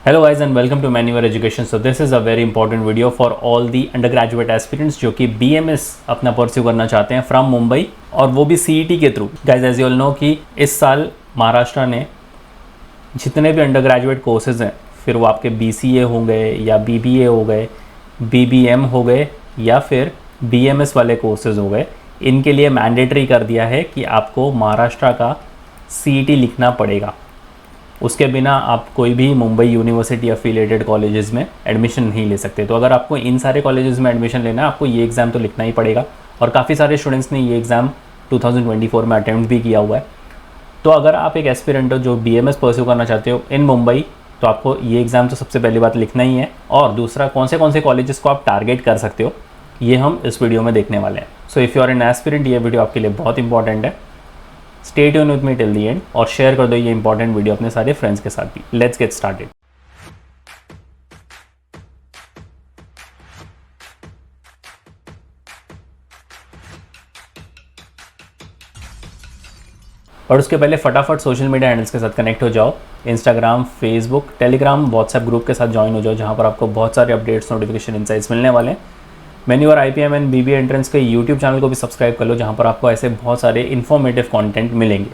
Hello guys and welcome to Manual Education. So this is a very important video for all the undergraduate aspirants जो कि BMS अपना pursue करना चाहते हैं from Mumbai और वो भी CET के थ्रू। Guys as you all know कि इस साल महाराष्ट्र ने जितने भी अंडरग्रेजुएट कोर्सेज हैं, फिर वो आपके BCA हो गए या BBA हो गए, BBM हो गए या फिर BMS वाले कोर्सेज हो गए, इनके लिए मैंडेटरी कर दिया है कि आपको महाराष्ट्र का CET लिखना पड़ेगा। उसके बिना आप कोई भी मुंबई यूनिवर्सिटी अफिलिएटेड कॉलेजेस में एडमिशन नहीं ले सकते। तो अगर आपको इन सारे कॉलेजेस में एडमिशन लेना है, आपको ये एग्ज़ाम तो लिखना ही पड़ेगा और काफ़ी सारे स्टूडेंट्स ने ये एग्ज़ाम 2024 में अटेम्प्ट भी किया हुआ है। तो अगर आप एक एस्पिरेंट हो जो BMS परस्यू करना चाहते हो इन मुंबई, तो आपको ये एग्ज़ाम तो सबसे पहली बात लिखना ही है। और दूसरा, कौन से कॉलेजेस को आप टारगेट कर सकते हो, ये हम इस वीडियो में देखने वाले हैं। So if you are an aspirant, ये वीडियो आपके लिए बहुत इंपॉर्टेंट है। Stay tune with me till the end और शेयर कर दो ये इंपॉर्टेंट वीडियो अपने सारे फ्रेंड्स के साथ भी। Let's get started. और उसके पहले फटाफट सोशल मीडिया हैंडल्स के साथ कनेक्ट हो जाओ। Instagram, Facebook, Telegram, WhatsApp group के साथ ज्वाइन हो जाओ, जहां पर आपको बहुत सारे अपडेट्स, नोटिफिकेशन, इनसाइट्स मिलने वाले हैं। मेन्यू और IPM एंड BBA एंट्रेंस के यूट्यूब चैनल को भी सब्सक्राइब कर लो, जहां पर आपको ऐसे बहुत सारे इन्फॉर्मेटिव कंटेंट मिलेंगे।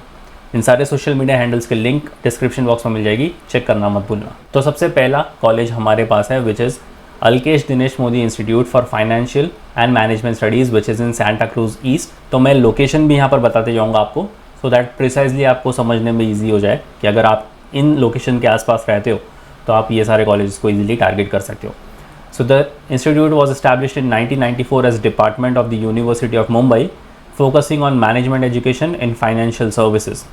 इन सारे सोशल मीडिया हैंडल्स के लिंक डिस्क्रिप्शन बॉक्स में मिल जाएगी, चेक करना मत भूलना। तो सबसे पहला कॉलेज हमारे पास है which is Alkesh Dinesh Modi institute for financial and management studies which is in Santa cruise east. तो मैं लोकेशन भी यहाँ पर बताते जाऊँगा आपको, सो दैट प्रिसाइजली आपको समझने में ईजी हो जाए कि अगर आप इन लोकेशन के आसपास रहते हो तो आप ये सारे कॉलेजेस को ईजिली टारगेट कर सकते हो। So the institute was established in 1994 as Department of the University of Mumbai, focusing on management education in financial services.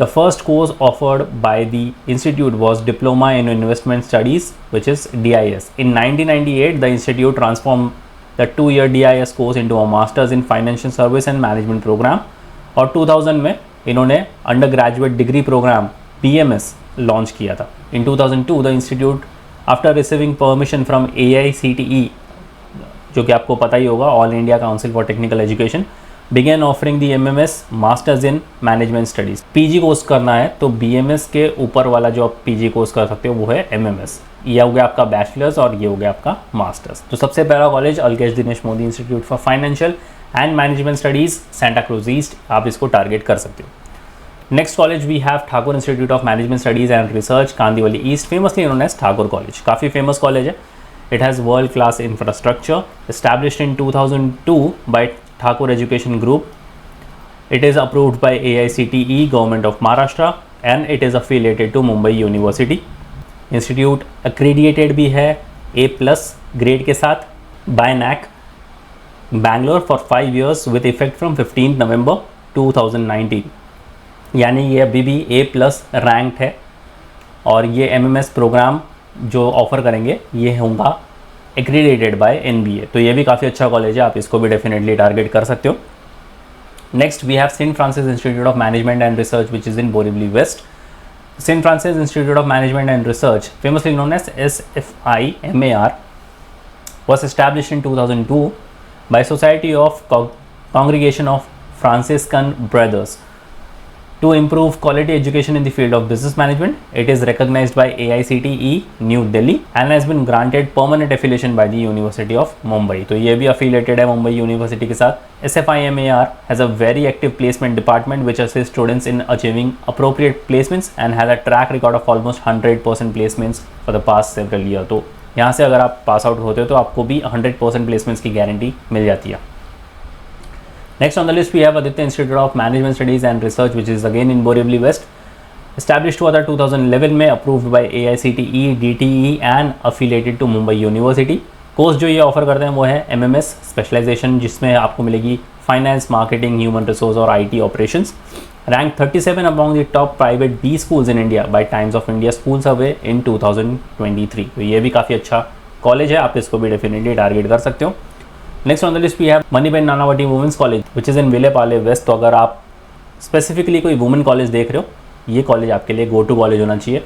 The first course offered by the institute was Diploma in Investment Studies, which is DIS. In 1998, the institute transformed the 2-year DIS course into a Masters in Financial Service and Management program. और 2000 में इन्होंने undergraduate degree program BMS launch किया था। In 2002, the institute after receiving permission from AICTE, जो कि आपको पता ही होगा, All India Council for Technical Education, began offering the MMS Masters in Management Studies. PG course करना है तो BMS के ऊपर वाला जो आप PG कोर्स कर सकते हो वो है MMS। ये हो गया आपका बैचलर्स और ये हो गया आपका मास्टर्स। तो सबसे पहला college Alkesh Dinesh Modi institute for financial and management studies, Santa cruise east, आप इसको टारगेट कर सकते हो। Next college we have Thakur Institute of Management Studies and Research, Kandivali East, famously known as Thakur College. काफ़ी famous college है। It has world class infrastructure, established in 2002 by Thakur Education Group. It is approved by AICTE, Government of Maharashtra, and it is affiliated to Mumbai University. Institute accredited भी है A+ grade के साथ by NAC, Bangalore for 5 years with effect from 15 November 2019। यानी ये अभी भी A+ ranked है और ये MMS प्रोग्राम जो ऑफ़र करेंगे ये होगा एक्रीडेटेड बाय NBA। तो ये भी काफ़ी अच्छा कॉलेज है, आप इसको भी डेफिनेटली टारगेट कर सकते हो। Next we have Saint Francis Institute of Management and Research which is in Borivali west. Saint Francis Institute of Management and Research, famously known as SFIMAR, was established in 2002 by Society of Congregation of Franciscan Brothers to improve quality education in the field of business management. It is recognized by AICTE New Delhi and has been granted permanent affiliation by the University of Mumbai. तो ये भी affiliated है Mumbai university के साथ। SFIMAR has a very active placement department which assists students in achieving appropriate placements and has a track record of almost 100% placements for the past several years. तो यहाँ से अगर आप पास आउट होते हो तो आपको भी 100% placements की गारंटी मिल जाती है। Next on the list we have Aditya Institute of Management Studies and Research, which is again in Borivali West. Established हुआ था 2011 में, approved by AICTE, DTE and affiliated to Mumbai University. Course जो ये offer करते हैं वो है MMS specialisation, जिसमें आपको मिलेगी फाइनेंस, मार्केटिंग, ह्यूमन रिसोर्स और IT operations. Rank 37 among the top private B schools in India by Times of India School Survey in 2023। तो ये भी काफ़ी अच्छा कॉलेज है, आप इसको भी डेफिनेटली टारगेट कर सकते हो। Next on the list we have Maniben Nanavati women's college which is in Vile Parle west. तो अगर आप स्पेसिफिकली कोई वुमेन कॉलेज देख रहे हो, ये कॉलेज आपके लिए गो टू कॉलेज होना चाहिए।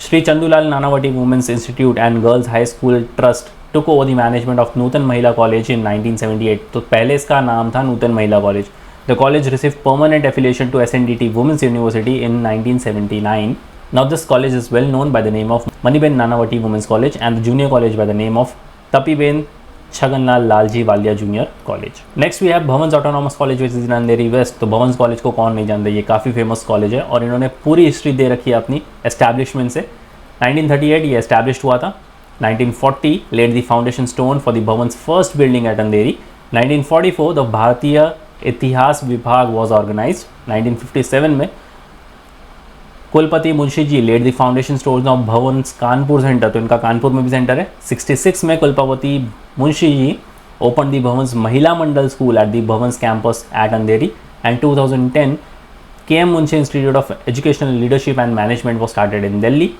Shri Chandulal Nanavati women's institute and girls high school trust took over the management of Nutan Mahila college इन 1978। तो पहले इसका नाम था Nutan Mahila college. The college receive permanent affiliation to SNDT Women's University in 1979 Now this college is well known by the name of Maniben Nanavati Women's College and the junior college by the name of Tapiben Chhaganlal Lalji Walia Junior College. Next we have Bhavans Autonomous College which is in Andheri West. तो Bhavans college को कौन नहीं जानता, ये काफ़ी famous college है और इन्होंने पूरी हिस्ट्री दे रखी है अपनी एस्टैब्लिशमेंट से। 1938 ये एस्टैब्लिश्ड हुआ था। 1940 laid the foundation stone for the Bhavan's first building at Andheri. 1944 the भारतीय इतिहास विभाग was organized. 1957 में कुलपति Munshi ji led the foundation stone of Bhavans Kanpur centre, तो इनका कानपुर में भी सेंटर है। 66 में कुलपति Munshi ji open the Bhavans Mahila Mandal school at the Bhavans campus at Andheri and 2010 KM Munshi institute of educational leadership and management was started in Delhi.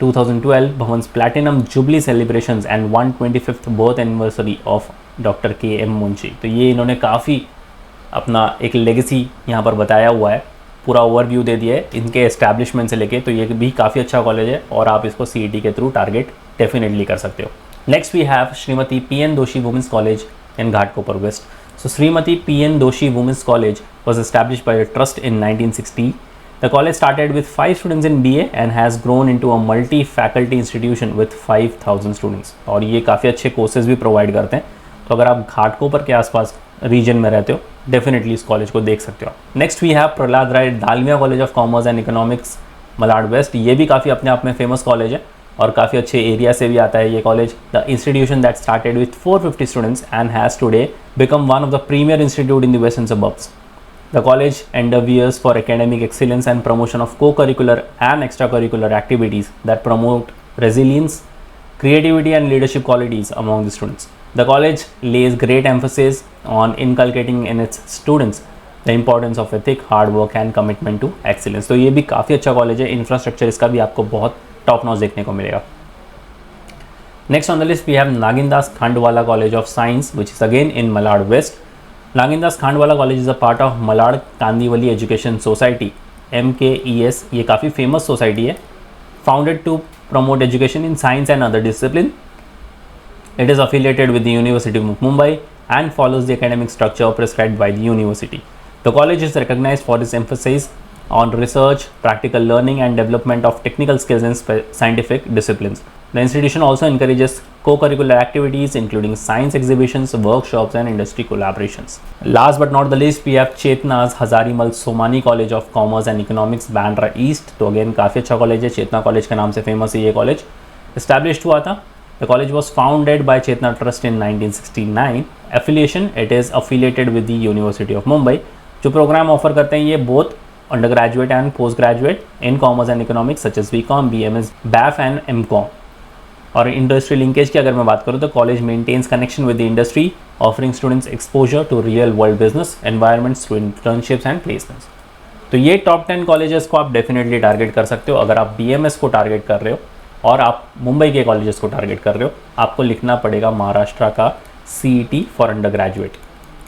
2012 Bhavans platinum jubilee celebrations and 125th birth anniversary of doctor KM Munshi. तो ये इन्होंने काफ़ी अपना एक लेगेसी यहाँ पर बताया हुआ है, पूरा ओवरव्यू दे दिया है इनके एस्टैब्लिशमेंट से लेके। तो ये भी काफ़ी अच्छा कॉलेज है और आप इसको CET के थ्रू टारगेट डेफिनेटली कर सकते हो। Next we have Shrimati PN Doshi women's college in Ghatkopar west. So Shrimati PN Doshi women's college was established by the trust in 1960। The college started with 5 students in BA and has grown into a multi faculty institution with 5000 students. और ये काफ़ी अच्छे courses भी provide करते हैं। तो अगर आप घाटकोपर के आसपास रीजन में रहते हो डेफिनेटली इस कॉलेज को देख सकते हो। Next we have Prahlad Rai Dalmia college of commerce and economics Malad west. ये भी काफ़ी अपने आप में फेमस कॉलेज है और काफ़ी अच्छे एरिया से भी आता है ये college. The institution that started with 450 students and has today become one of the premier institute in the western suburbs. The college endeavors for academic excellence and promotion of co-curricular and extracurricular activities that promote resilience, creativity and leadership qualities among the students. The college lays great emphasis on inculcating in its students the importance of ethic, hard work and commitment to excellence. तो ये भी काफ़ी अच्छा college है। Infrastructure इसका भी आपको बहुत टॉप नॉच देखने को मिलेगा। Next on the list we have Nagindas Khandwala college of science which is again in Malad west. Nagindas Khandwala college is a part of Malad Kandivali education society MKES। ये काफ़ी फेमस सोसाइटी है, founded to promote education in science and other discipline. It is affiliated with the University of Mumbai and follows the academic structure prescribed by the university. The college is recognized for its emphasis on research, practical learning and development of technical skills in scientific disciplines. The institution also encourages co-curricular activities including science exhibitions, workshops and industry collaborations. Last but not the least, we have Chetna's Hazarimal Somani College of Commerce and Economics, Bandra East. तो again काफ़ी अच्छा college है, चेतना college के नाम से famous है ये college. Established हुआ था। The college was founded by Chetna Trust in 1969. Affiliation, it is affiliated with the University of Mumbai. जो प्रोग्राम ऑफर करते हैं ये both undergraduate and postgraduate in commerce and economics such as BCom, BMS, BAF and MCom. और industry linkage की अगर मैं बात करूँ तो college maintains connection with the industry, offering students exposure to real world business environments through internships and placements. तो ये top 10 colleges को आप डेफिनेटली टारगेट कर सकते हो। अगर आप BMS को टारगेट कर रहे हो और आप मुंबई के कॉलेजेस को टारगेट कर रहे हो, आपको लिखना पड़ेगा महाराष्ट्र का CET फॉर अंडर ग्रेजुएट।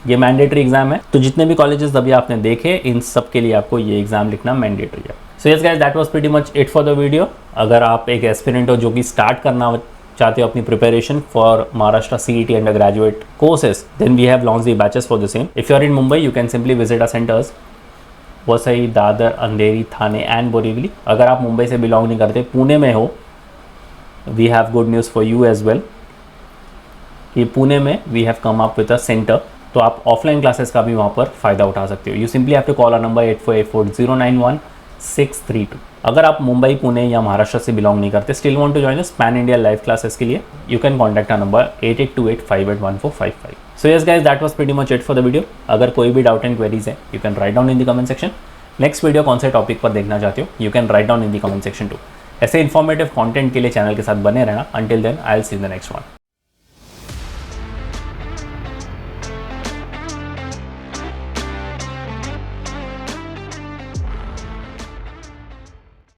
ये मैंडेटरी एग्जाम है। तो जितने भी कॉलेजेस अभी आपने देखे इन सब के लिए आपको ये एग्जाम लिखना मैंडेटरी है। सो yes guys, that was pretty much it for the video. अगर आप एक एस्पिरेंट हो जो कि स्टार्ट करना चाहते हो अपनी preparation for Maharashtra CET undergraduate courses, then we have launch the batches for the same. If you are in Mumbai you can simply visit our centres Vasai, Dadar, Andheri, Thane and Borivali. अगर आप मुंबई से बिलोंग नहीं करते, पुणे में हो, we have good news for you as well कि पुणे में we have come up with a centre. तो आप ऑफलाइन क्लासेस का भी वहाँ पर फ़ायदा उठा सकते हो। You simply have to call our number 8484091632। अगर आप मुंबई, पुणे या महाराष्ट्र से बिलोंग नहीं करते, still want to join us pan India live classes के लिए, you can contact our number 8828581455। So yes guys, that was pretty much it for the video. अगर कोई भी डाउट एंड क्वेरीज है you can write down in the comment section. Next video कौन से topic पर देखना चाहते हो you can write down in the comment section too. ऐसे इन्फॉर्मेटिव कंटेंट के लिए चैनल के साथ बने रहना। Until then I will see you in the next one.